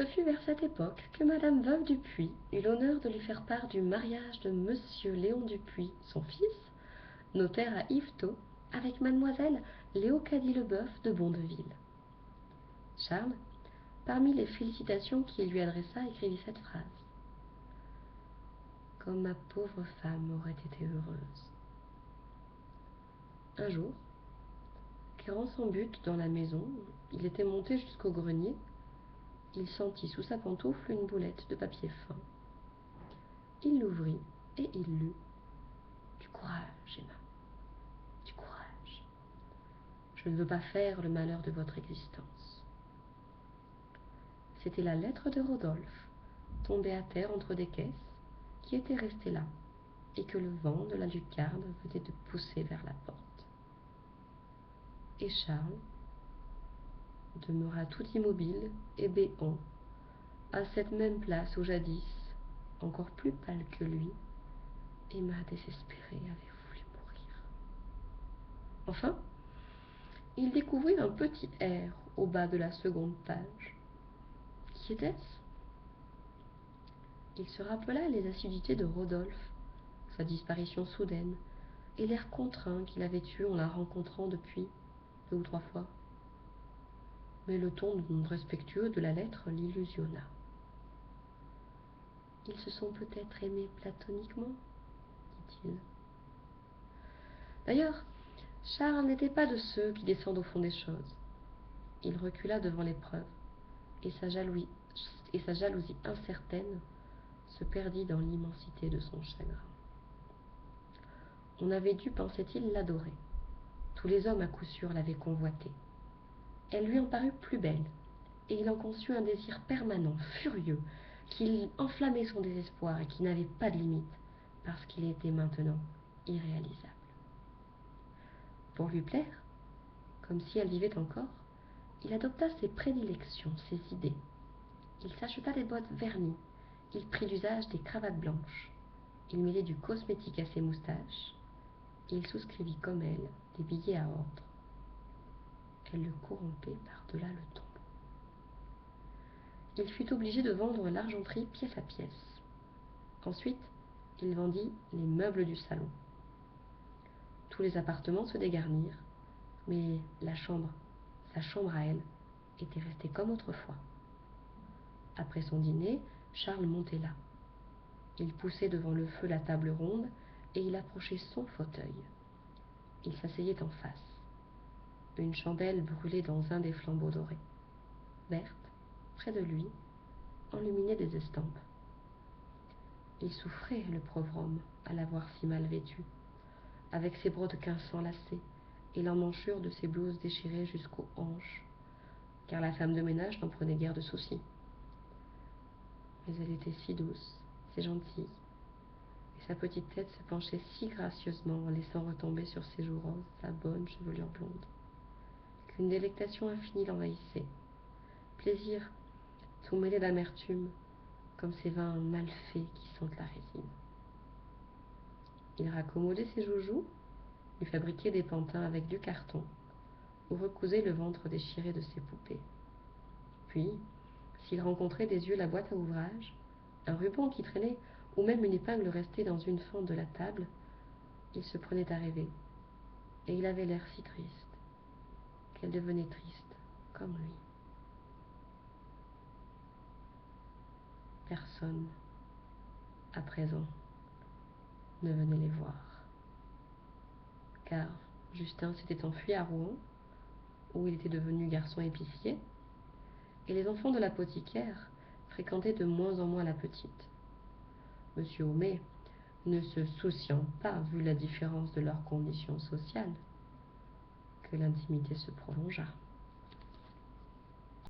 Ce fut vers cette époque que Madame Veuve Dupuis eut l'honneur de lui faire part du mariage de Monsieur Léon Dupuis, son fils, notaire à Yvetot, avec Mademoiselle Léocadie Leboeuf de Bondeville. Charles, parmi les félicitations qu'il lui adressa, écrivit cette phrase: « Comme ma pauvre femme aurait été heureuse. » Un jour, querrant son but dans la maison, il était monté jusqu'au grenier. Il sentit sous sa pantoufle une boulette de papier fin. Il l'ouvrit et il lut: « Du courage, Emma, du courage. Je ne veux pas faire le malheur de votre existence. » C'était la lettre de Rodolphe, tombée à terre entre des caisses, qui était restée là, et que le vent de la lucarne venait de pousser vers la porte. Et Charles demeura tout immobile et béant, à cette même place où jadis, encore plus pâle que lui, Emma désespérée avait voulu mourir. Enfin, il découvrit un petit R au bas de la seconde page. Qui était-ce? Il se rappela les assiduités de Rodolphe, sa disparition soudaine, et l'air contraint qu'il avait eu en la rencontrant depuis 2 ou 3 fois. Mais le ton respectueux de la lettre l'illusionna. « Ils se sont peut-être aimés platoniquement, dit-il. » D'ailleurs, Charles n'était pas de ceux qui descendent au fond des choses. Il recula devant l'épreuve, et sa jalousie incertaine se perdit dans l'immensité de son chagrin. On avait dû, pensait-il, l'adorer. Tous les hommes à coup sûr l'avaient convoitée. Elle lui en parut plus belle, et il en conçut un désir permanent, furieux, qui enflammait son désespoir et qui n'avait pas de limite, parce qu'il était maintenant irréalisable. Pour lui plaire, comme si elle vivait encore, il adopta ses prédilections, ses idées. Il s'acheta des bottes vernies, il prit l'usage des cravates blanches, il mêlait du cosmétique à ses moustaches, il souscrivit comme elle des billets à ordre. Elle le corrompait par-delà le tombeau. Il fut obligé de vendre l'argenterie pièce à pièce. Ensuite, il vendit les meubles du salon. Tous les appartements se dégarnirent, mais sa chambre à elle, était restée comme autrefois. Après son dîner, Charles montait là. Il poussait devant le feu la table ronde et il approchait son fauteuil. Il s'asseyait en face. Une chandelle brûlait dans un des flambeaux dorés. Berthe, près de lui, enluminait des estampes. Il souffrait, le pauvre homme, à la voir si mal vêtue, avec ses brodequins s'enlacer et l'emmanchure de ses blouses déchirées jusqu'aux hanches, car la femme de ménage n'en prenait guère de souci. Mais elle était si douce, si gentille, et sa petite tête se penchait si gracieusement en laissant retomber sur ses joues roses sa bonne chevelure blonde, qu'une délectation infinie l'envahissait. Plaisir tout mêlé d'amertume, comme ces vins mal faits qui sentent la résine. Il raccommodait ses joujoux, lui fabriquait des pantins avec du carton, ou recousait le ventre déchiré de ses poupées. Puis, s'il rencontrait des yeux la boîte à ouvrage, un ruban qui traînait, ou même une épingle restée dans une fente de la table, il se prenait à rêver, et il avait l'air si triste, qu'elle devenait triste, comme lui. Personne, à présent, ne venait les voir, car Justin s'était enfui à Rouen, où il était devenu garçon épicier, et les enfants de l'apothicaire fréquentaient de moins en moins la petite. Monsieur Homais, ne se souciant pas, vu la différence de leurs conditions sociales, que l'intimité se prolongea.